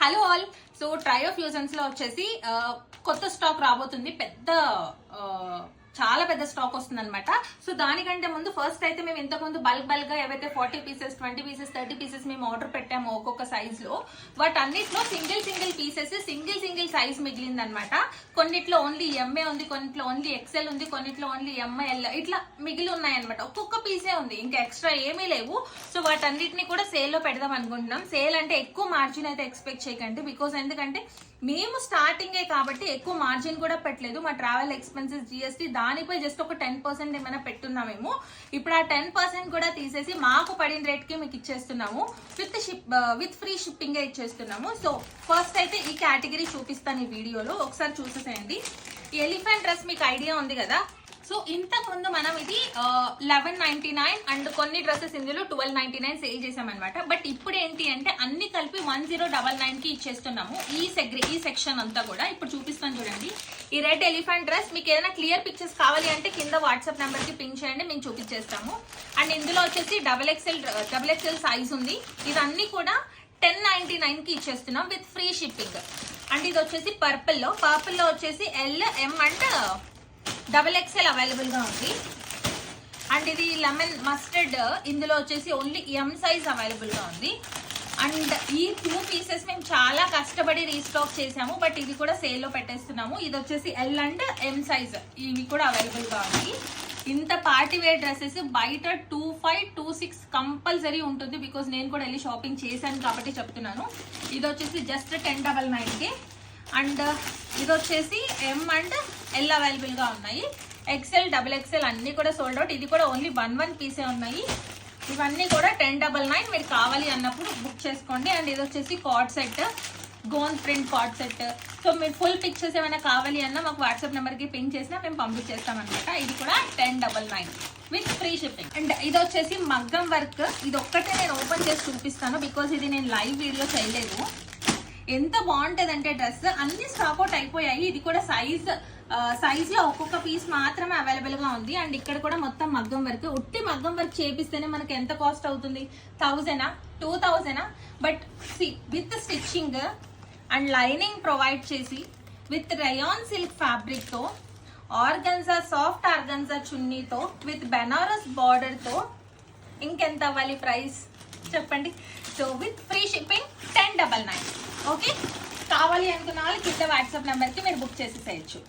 Hello all. So trio fusions లో వచ్చేసి కొత్త స్టాక్ రాబోతుంది. చాలా పెద్ద స్టాక్ వస్తుంది అనమాట. సో దానికంటే ముందు ఫస్ట్ అయితే మేము ఇంతకుముందు బల్క్ గా ఏవైతే 40 పీసెస్ 20 పీసెస్ 30 పీసెస్ మేము ఆర్డర్ పెట్టాము ఒక్కొక్క సైజ్ లో, వాటన్నిటిలో సింగిల్ పీసెస్ సింగిల్ సైజ్ మిగిలింది అనమాట. కొన్నిట్లో ఓన్లీ ఎంఏ ఉంది, కొన్నిట్లో ఓన్లీ ఎక్సెల్ ఉంది, కొన్నిట్లో ఓన్లీ ఎంఐఎల్ ఇట్లా మిగిలి ఉన్నాయన్నమాట. ఒక్కొక్క పీసే ఉంది, ఇంకా ఎక్స్ట్రా ఏమీ లేవు. సో వాటన్నిటిని కూడా సేల్ లో పెడదాం అనుకుంటున్నాం. సేల్ అంటే ఎక్కువ మార్జిన్ అయితే ఎక్స్పెక్ట్ చేయకండి, బికాస్ ఎందుకంటే మేము స్టార్టింగే కాబట్టి ఎక్కువ మార్జిన్ కూడా పెట్టలేదు. మా ట్రావెల్ ఎక్స్పెన్సెస్ జిఎస్టీ దానిపై జస్ట్ ఒక 10% ఏమైనా పెట్టున్నామేమో. ఇప్పుడు ఆ 10% కూడా తీసేసి మాకు పడిన రేట్ కి మీకు ఇచ్చేస్తున్నాము. విత్ ఫ్రీ షిప్పింగ్ ఇచ్చేస్తున్నాము. సో ఫస్ట్ అయితే ఈ కేటగిరీ చూపిస్తాను ఈ వీడియోలో, ఒకసారి చూసేసేయండి. ఈ ఎలిఫెంట్ డ్రెస్ మీకు ఐడియా ఉంది కదా. సో ఇంతకు ముందు మనం ఇది 1199 అండ్ కొన్ని డ్రెస్సెస్ ఇందులో 1299 సేల్ చేసామన్నమాట. బట్ ఇప్పుడు ఏంటి అంటే అన్ని కలిపి 1099 కి ఇచ్చేస్తున్నాము. ఈ సెక్షన్ అంతా కూడా ఇప్పుడు చూపిస్తాను చూడండి. ఈ రెడ్ ఎలిఫెంట్ డ్రెస్ మీకు ఏదైనా క్లియర్ పిక్చర్స్ కావాలి అంటే కింద వాట్సాప్ నెంబర్ కి పింక్ చేయండి, మేము చూపించేస్తాము. అండ్ ఇందులో వచ్చేసి డబల్ ఎక్స్ఎల్ సైజ్ ఉంది. ఇదన్నీ కూడా 1099 కి ఇచ్చేస్తున్నాం విత్ ఫ్రీ షిప్పింగ్. అండ్ ఇది వచ్చేసి పర్పుల్ లో వచ్చేసి L, M and double XL available గా ఉంది. అండ్ ఇది లెమన్ మస్టర్డ్, ఇందులో వచ్చేసి ఓన్లీ ఎం సైజ్ అవైలబుల్ గా ఉంది. అండ్ ఈ 2 పీసెస్ మేము చాలా కష్టపడి రీస్టాక్ చేసాము, బట్ ఇది కూడా సేల్ లో పెట్టేస్తున్నాము. ఇది వచ్చేసి ఎల్ అండ్ ఎం సైజ్, ఇవి కూడా అవైలబుల్ గా ఉంది. ఇంత పార్టీ వేర్ డ్రెస్సెస్ బయట 2526 కంపల్సరీ ఉంటుంది, బికాస్ నేను కూడా వెళ్ళి షాపింగ్ చేశాను కాబట్టి చెప్తున్నాను. ఇది వచ్చేసి జస్ట్ 1099 కి. అండ్ ఇది వచ్చేసి ఎం అండ్ ఎల్ అవైలబుల్ గా ఉన్నాయి. ఎక్సెల్, డబుల్ ఎక్సెల్ అన్ని కూడా సోల్డ్ అవుట్. ఇది కూడా ఓన్లీ 1 పీసే ఉన్నాయి. ఇవన్నీ కూడా 1099 మీరు కావాలి అన్నప్పుడు బుక్ చేసుకోండి. అండ్ ఇది వచ్చేసి కార్డ్ సెట్, గోన్ ప్రింట్ కార్డ్ సెట్. సో మీరు ఫుల్ పిక్చర్స్ ఏమైనా కావాలి అన్నా మాకు వాట్సాప్ నెంబర్కి పింక్ చేసినా మేము పంపించేస్తాం అనమాట. ఇది కూడా 1099 విత్ ఫ్రీ షిప్పింగ్. అండ్ ఇది వచ్చేసి మగ్గం వర్క్. ఇది ఒక్కటే నేను ఓపెన్ చేసి చూపిస్తాను, బికాస్ ఇది నేను లైవ్ వీడియో చేయలేదు. ఎంత బాగుంటది అంటే డ్రెస్ అన్ని స్టాక్ అవుట్ అయిపోయాయి. ఇది కూడా సైజ్ లో ఒక్కొక్క పీస్ మాత్రమే అవైలబుల్ గా ఉంది. అండ్ ఇక్కడ కూడా మొత్తం మగ్గం వర్క్. ఉట్టి మగ్గం వర్క్ చేపిస్తేనే మనకి ఎంత కాస్ట్ అవుతుంది? 1000 2000. But with stitching and lining provide చేసి విత్ రయాన్ సిల్క్ ఫ్యాబ్రిక్ తో, ఆర్గన్జా సాఫ్ట్ ఆర్గన్జా చున్నీతో, విత్ బెనారస్ బార్డర్ తో ఇంకెంత అవ్వాలి ప్రైస్ చెప్పండి? So with free shipping 1099. Okay, కావాలి అనుకున్న వాళ్ళు కింద వాట్సాప్ నెంబర్కి మీరు బుక్ చేసేసేయచ్చు.